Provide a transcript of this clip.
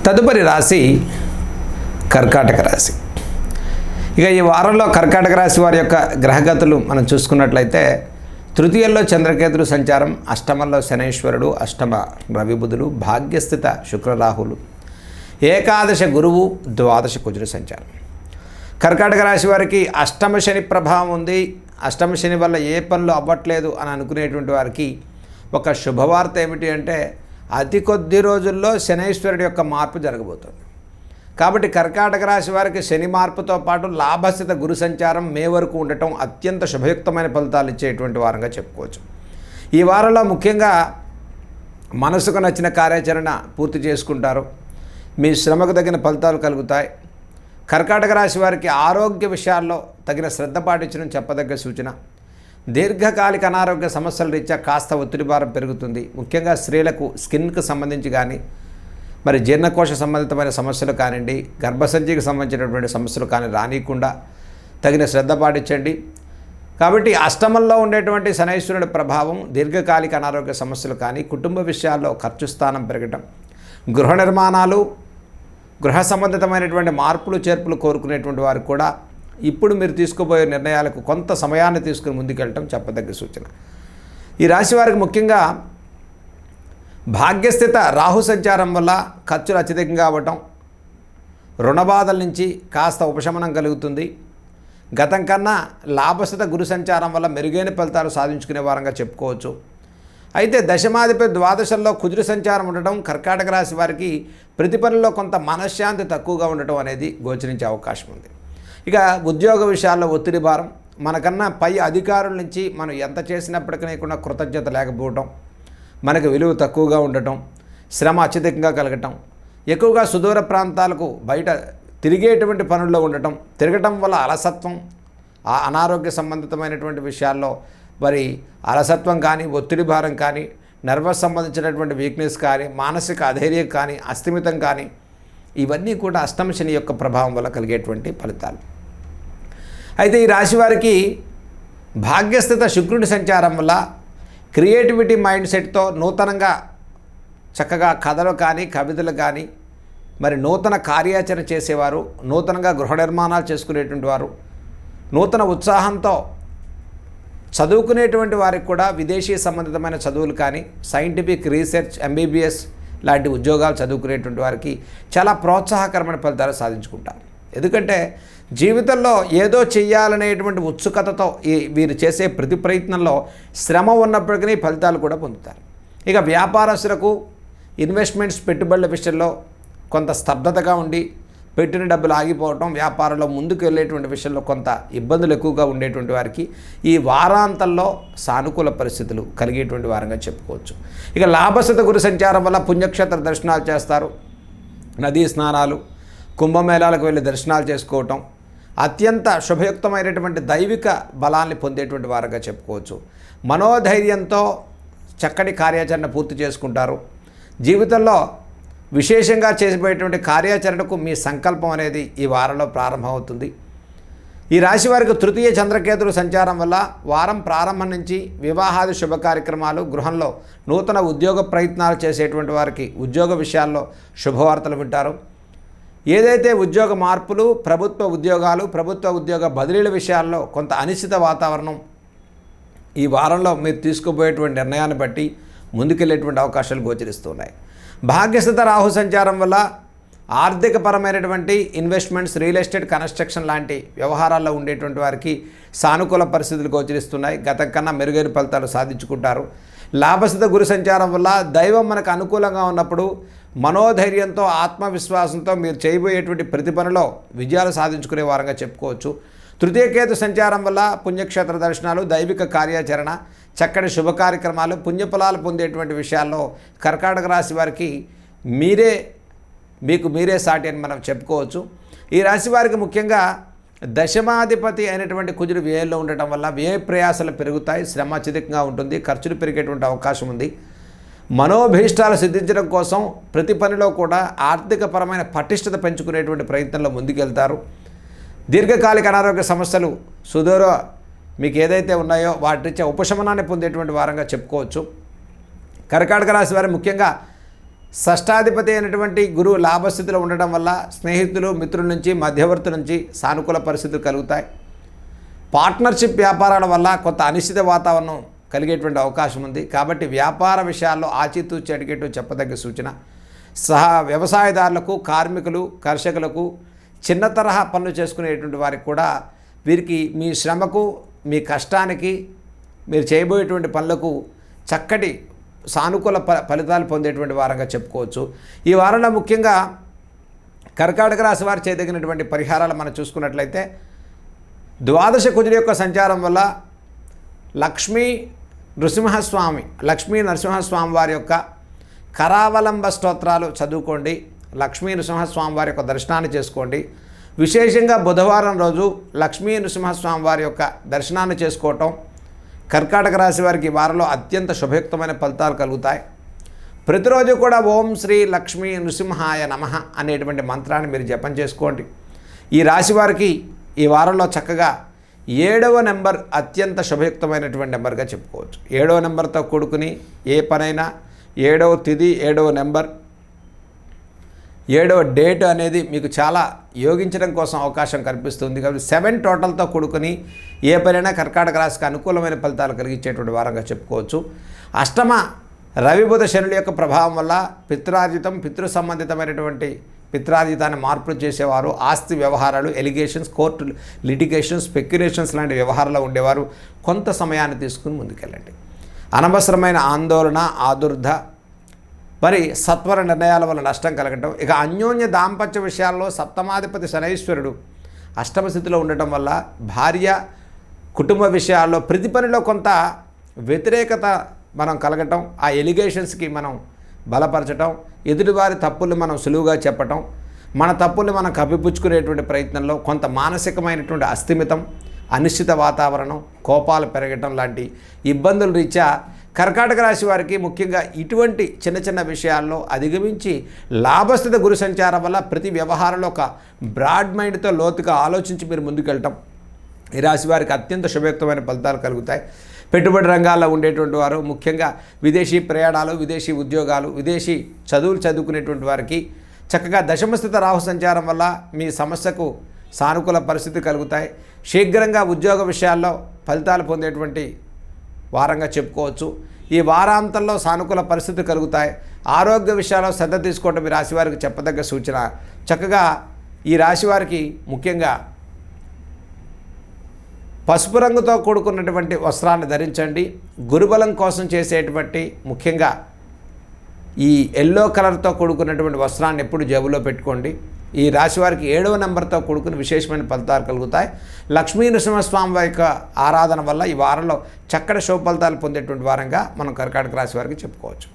తదుపరి రాశి కర్కాటక రాశి. ఇక ఈ వారంలో కర్కాటక రాశి వారి యొక్క గ్రహగతులు మనం చూసుకున్నట్లయితే తృతీయంలో చంద్రకేతుడు సంచారం, అష్టమంలో శనైశ్వరుడు, అష్టమ రవి బుధుడు, భాగ్యస్థిత శుక్రరాహులు, ఏకాదశ గురువు, ద్వాదశ కుజుడు సంచారం. కర్కాటక రాశి వారికి అష్టమ శని ప్రభావం ఉంది. అష్టమ శని వల్ల ఏ పనులు అవ్వట్లేదు అని అనుకునేటువంటి వారికి ఒక శుభవార్త ఏమిటి అంటే అతి కొద్ది రోజుల్లో శనైశ్వరుడి యొక్క మార్పు జరగబోతుంది. కాబట్టి కర్కాటక రాశి వారికి శని మార్పుతో పాటు లాభస్థిత గురు సంచారం మే వరకు ఉండటం అత్యంత శుభయుక్తమైన ఫలితాలు ఇచ్చేటువంటి వారంగా చెప్పుకోవచ్చు. ఈ వారంలో ముఖ్యంగా మనసుకు నచ్చిన కార్యాచరణ పూర్తి చేసుకుంటారు. మీ శ్రమకు తగిన ఫలితాలు కలుగుతాయి. కర్కాటక రాశి వారికి ఆరోగ్య విషయాల్లో తగిన శ్రద్ధ పాటించడం చెప్పదగ్గ సూచన. దీర్ఘకాలిక అనారోగ్య సమస్యల రీత్యా కాస్త ఒత్తిడి భారం పెరుగుతుంది. ముఖ్యంగా స్త్రీలకు స్కిన్కు సంబంధించి కానీ మరి జీర్ణకోశ సంబంధితమైన సమస్యలు కానివ్వండి, గర్భసంచికి సంబంధించినటువంటి సమస్యలు కానీ రానియకుండా తగిన శ్రద్ధ పాటించండి. కాబట్టి అష్టమంలో ఉండేటువంటి శనైశ్వరుడి ప్రభావం దీర్ఘకాలిక అనారోగ్య సమస్యలు కానీ, కుటుంబ విషయాల్లో ఖర్చు స్థానం పెరగటం, గృహ నిర్మాణాలు, గృహ సంబంధితమైనటువంటి మార్పులు చేర్పులు కోరుకునేటువంటి వారికి కూడా ఇప్పుడు మీరు తీసుకోబోయే నిర్ణయాలకు కొంత సమయాన్ని తీసుకుని ముందుకెళ్ళటం చెప్పదగ్గ సూచన. ఈ రాశి వారికి ముఖ్యంగా భాగ్యస్థిత రాహు సంచారం వల్ల ఖర్చులు అత్యధికంగా అవ్వటం, రుణబాధల నుంచి కాస్త ఉపశమనం కలుగుతుంది. గతం కన్నా లాభస్థిత గురు సంచారం వల్ల మెరుగైన ఫలితాలు సాధించుకునే వారంగా చెప్పుకోవచ్చు. అయితే దశమాధిపతి ద్వాదశంలో కుజుడు సంచారం ఉండటం కర్కాటక రాశి వారికి ప్రతి పనిలో కొంత మనశ్శాంతి తక్కువగా ఉండటం అనేది గోచరించే అవకాశం ఉంది. ఇక ఉద్యోగ విషయాల్లో ఒత్తిడి భారం, మనకన్నా పై అధికారుల నుంచి మనం ఎంత చేసినప్పటికీ కూడా కృతజ్ఞత లేకపోవటం, మనకు విలువ తక్కువగా ఉండటం, శ్రమ అత్యధికంగా కలగటం, ఎక్కువగా సుదూర ప్రాంతాలకు బయట తిరిగేటువంటి పనుల్లో ఉండటం, తిరగటం వల్ల అలసత్వం, ఆ అనారోగ్య సంబంధితమైనటువంటి విషయాల్లో మరి అలసత్వం కానీ, ఒత్తిడి భారం కానీ, నర్వస్ సంబంధించినటువంటి వీక్నెస్ కానీ, మానసిక అధైర్యం కానీ, అస్థిమితం కానీ, ఇవన్నీ కూడా అష్టమ శని యొక్క ప్రభావం వల్ల కలిగేటువంటి ఫలితాలు. అయితే ఈ రాశి వారికి భాగ్యస్థిత శుక్రుడి సంచారం వల్ల క్రియేటివిటీ మైండ్ సెట్తో నూతనంగా చక్కగా కథలు కానీ, కవితలు కానీ, మరి నూతన కార్యాచరణ చేసేవారు, నూతనంగా గృహ నిర్మాణాలు చేసుకునేటువంటి వారు, నూతన ఉత్సాహంతో చదువుకునేటువంటి వారికి కూడా విదేశీ సంబంధితమైన చదువులు కానీ, సైంటిఫిక్ రీసెర్చ్, ఎంబీబీఎస్ లాంటి ఉద్యోగాలు చదువుకునేటువంటి వారికి చాలా ప్రోత్సాహకరమైన ఫలితాలు సాధించుకుంటారు. ఎందుకంటే జీవితంలో ఏదో చెయ్యాలనేటువంటి ఉత్సుకతతో వీరు చేసే ప్రతి ప్రయత్నంలో శ్రమ ఉన్నప్పటికీ ఫలితాలు కూడా పొందుతారు. ఇక వ్యాపారస్తులకు ఇన్వెస్ట్మెంట్స్, పెట్టుబడుల విషయంలో కొంత స్తబ్దతగా ఉండి పెట్టిన డబ్బులు ఆగిపోవటం, వ్యాపారంలో ముందుకు వెళ్ళేటువంటి విషయంలో కొంత ఇబ్బందులు ఎక్కువగా ఉండేటువంటి వారికి ఈ వారాంతంలో సానుకూల పరిస్థితులు కలిగేటువంటి వారంగా చెప్పుకోవచ్చు. ఇక లాభస్థిత గురు సంచారం వల్ల పుణ్యక్షేత్ర దర్శనాలు చేస్తారు. నదీ స్నానాలు, కుంభమేళాలకు వెళ్ళి దర్శనాలు చేసుకోవటం అత్యంత శుభయుక్తమైనటువంటి దైవిక బలాన్ని పొందేటువంటి వారంగా చెప్పుకోవచ్చు. మనోధైర్యంతో చక్కటి కార్యాచరణ పూర్తి చేసుకుంటారు. జీవితంలో విశేషంగా చేసిపోయేటువంటి కార్యాచరణకు మీ సంకల్పం అనేది ఈ వారంలో ప్రారంభమవుతుంది. ఈ రాశి వారికి తృతీయ చంద్రకేతుడు సంచారం వల్ల వారం ప్రారంభం నుంచి వివాహాది శుభ కార్యక్రమాలు, గృహంలో నూతన ఉద్యోగ ప్రయత్నాలు చేసేటువంటి వారికి ఉద్యోగ విషయాల్లో శుభవార్తలు వింటారు. ఏదైతే ఉద్యోగ మార్పులు, ప్రభుత్వ ఉద్యోగాలు, ప్రభుత్వ ఉద్యోగ బదిలీల విషయాల్లో కొంత అనిశ్చిత వాతావరణం ఈ వారంలో మీరు తీసుకోబోయేటువంటి నిర్ణయాన్ని బట్టి ముందుకెళ్ళేటువంటి అవకాశాలు గోచరిస్తున్నాయి. భాగ్యస్థిత రాహు సంచారం వల్ల ఆర్థికపరమైనటువంటి ఇన్వెస్ట్మెంట్స్, రియల్ ఎస్టేట్, కన్స్ట్రక్షన్ లాంటి వ్యవహారాల్లో ఉండేటువంటి వారికి సానుకూల పరిస్థితులు గోచరిస్తున్నాయి. గతం కన్నా మెరుగైన ఫలితాలు సాధించుకుంటారు. లాభస్థిత గురు సంచారం వల్ల దైవం మనకు అనుకూలంగా ఉన్నప్పుడు మనోధైర్యంతో, ఆత్మవిశ్వాసంతో మీరు చేయబోయేటువంటి ప్రతి పనిలో విజయాలు సాధించుకునే వారంగా చెప్పుకోవచ్చు. తృతీయ కేతు సంచారం వల్ల పుణ్యక్షేత్ర దర్శనాలు, దైవిక కార్యాచరణ, చక్కటి శుభ కార్యక్రమాలు, పుణ్యఫలాలు పొందేటువంటి విషయాల్లో కర్కాటక రాశి వారికి మీరే సాటి అని మనం చెప్పుకోవచ్చు. ఈ రాశి వారికి ముఖ్యంగా దశమాధిపతి అయినటువంటి కుజుడు వ్యయంలో ఉండటం వల్ల వ్యయ ప్రయాసాలు పెరుగుతాయి, శ్రమ అత్యధికంగా ఉంటుంది, ఖర్చులు పెరిగేటువంటి అవకాశం ఉంది. మనోభీష్టాలు సిద్ధించడం కోసం ప్రతి పనిలో కూడా ఆర్థికపరమైన పటిష్టత పెంచుకునేటువంటి ప్రయత్నంలో ముందుకెళ్తారు. దీర్ఘకాలిక అనారోగ్య సమస్యలు సుదూర మీకు ఏదైతే ఉన్నాయో వాటి నుంచి ఉపశమనాన్ని పొందేటువంటి వారంగా చెప్పుకోవచ్చు. కర్కాటక రాశి వారు ముఖ్యంగా షష్టాధిపతి అయినటువంటి గురువు లాభస్థితిలో ఉండడం వల్ల స్నేహితులు మిత్రుల నుంచి మధ్యవర్తుల నుంచి సానుకూల పరిస్థితులు కలుగుతాయి. పార్ట్నర్షిప్ వ్యాపారాల వల్ల కొంత అనిశ్చిత వాతావరణం కలిగేటువంటి అవకాశం ఉంది. కాబట్టి వ్యాపార విషయాల్లో ఆచితూచి అడిగేట్టు చెప్పదగ్గ సూచన. వ్యవసాయదారులకు, కార్మికులు, కర్షకులకు, చిన్న తరహా పనులు చేసుకునేటువంటి వారికి కూడా వీరికి మీ శ్రమకు, మీ కష్టానికి, మీరు చేయబోయేటువంటి పనులకు చక్కటి సానుకూల ఫలితాలు పొందేటువంటి వారంగా చెప్పుకోవచ్చు. ఈ వారంలో ముఖ్యంగా కర్కాటక రాశి వారు చేయదగినటువంటి పరిహారాలు మనం చూసుకున్నట్లయితే, ద్వాదశ కుజుడి యొక్క సంచారం వల్ల లక్ష్మీ నరసింహస్వామి వారి యొక్క కరావలంబ స్తోత్రాలు చదువుకోండి. లక్ష్మీ నరసింహస్వామి వారి యొక్క దర్శనాన్ని చేసుకోండి. విశేషంగా బుధవారం రోజు లక్ష్మీ నరసింహస్వామి వారి యొక్క దర్శనాన్ని చేసుకోవటం కర్కాటక రాశి వారికి వారంలో అత్యంత శుభయుక్తమైన ఫలితాలు కలుగుతాయి. ప్రతిరోజు కూడా ఓం శ్రీ లక్ష్మీ నృసింహాయ నమః అనేటువంటి మంత్రాన్ని మీరు జపం చేసుకోండి. ఈ రాశి వారికి ఈ వారంలో చక్కగా 7వ నెంబర్ అత్యంత శుభయుక్తమైనటువంటి నెంబర్గా చెప్పుకోవచ్చు. 7వ నెంబర్తో కూడుకుని ఏ పనైనా 7వ తిథి, 7వ నెంబర్, 7వ డేట్ అనేది మీకు చాలా యోగించడం కోసం అవకాశం కల్పిస్తుంది. కాబట్టి 7 టోటల్తో కూడుకుని ఏ పనైనా కర్కాటక రాశికి అనుకూలమైన ఫలితాలు కలిగించేటువంటి వారంగా చెప్పుకోవచ్చు. అష్టమ రవి బుధ శనుల యొక్క ప్రభావం వల్ల పిత్రార్జితం, పితృ సంబంధితమైనటువంటి పిత్రార్జితాన్ని మార్పులు చేసేవారు, ఆస్తి వ్యవహారాలు, ఎలిగేషన్స్, కోర్టు లిటిగేషన్స్, స్పెక్యులేషన్స్ లాంటి వ్యవహారాల్లో ఉండేవారు కొంత సమయాన్ని తీసుకుని ముందుకెళ్ళండి. అనవసరమైన ఆందోళన, ఆదుర్ధ, మరి సత్వర నిర్ణయాల వల్ల నష్టం కలగటం. ఇక అన్యోన్య దాంపత్య విషయాల్లో సప్తమాధిపతి శనైశ్వరుడు అష్టమ స్థితిలో ఉండటం వల్ల భార్య, కుటుంబ విషయాల్లో ప్రతి పనిలో కొంత వ్యతిరేకత మనం కలగటం, ఆ ఎలిగేషన్స్కి మనం బలపరచటం, ఎదుటివారి తప్పుల్ని మనం సులువుగా చెప్పటం, మన తప్పుల్ని మనం కప్పిపుచ్చుకునేటువంటి ప్రయత్నంలో కొంత మానసికమైనటువంటి అస్థిమితం, అనిశ్చిత వాతావరణం, కోపాలు పెరగటం లాంటి ఇబ్బందుల రీత్యా కర్కాటక రాశి వారికి ముఖ్యంగా ఇటువంటి చిన్న చిన్న విషయాల్లో అధిగమించి లాభస్థిత గురు సంచారం వల్ల ప్రతి వ్యవహారంలో ఒక బ్రాడ్ మైండ్తో లోతుగా ఆలోచించి మీరు ముందుకెళ్ళటం ఈ రాశి వారికి అత్యంత శుభయుక్తమైన ఫలితాలు కలుగుతాయి. పెట్టుబడి రంగాల్లో ఉండేటువంటి వారు, ముఖ్యంగా విదేశీ ప్రయాణాలు, విదేశీ ఉద్యోగాలు, విదేశీ చదువులు చదువుకునేటువంటి వారికి చక్కగా దశమస్థిత రాహు సంచారం వల్ల మీ సమస్యకు సానుకూల పరిస్థితి కలుగుతాయి. శీఘ్రంగా ఉద్యోగ విషయాల్లో ఫలితాలు పొందేటువంటి వారంగా చెప్పుకోవచ్చు. ఈ వారాంతంలో సానుకూల పరిస్థితి కలుగుతాయి. ఆరోగ్య విషయాల్లో శ్రద్ధ తీసుకోవడం ఈ రాశి వారికి చెప్పదగ్గ సూచన. చక్కగా ఈ రాశి వారికి ముఖ్యంగా పసుపు రంగుతో కూడుకున్నటువంటి వస్త్రాన్ని ధరించండి. గురుబలం కోసం చేసేటువంటి ముఖ్యంగా ఈ ఎల్లో కలర్తో కూడుకున్నటువంటి వస్త్రాన్ని ఎప్పుడు జేబులో పెట్టుకోండి. ఈ రాశి వారికి 7వ నెంబర్తో కూడుకుని విశేషమైన ఫలితాలు కలుగుతాయి. లక్ష్మీ నరసింహస్వామి వారి యొక్క ఆరాధన వల్ల ఈ వారంలో చక్కటి శుభ ఫలితాలు పొందేటువంటి వారంగా మనం కర్కాటక రాశి వారికి చెప్పుకోవచ్చు.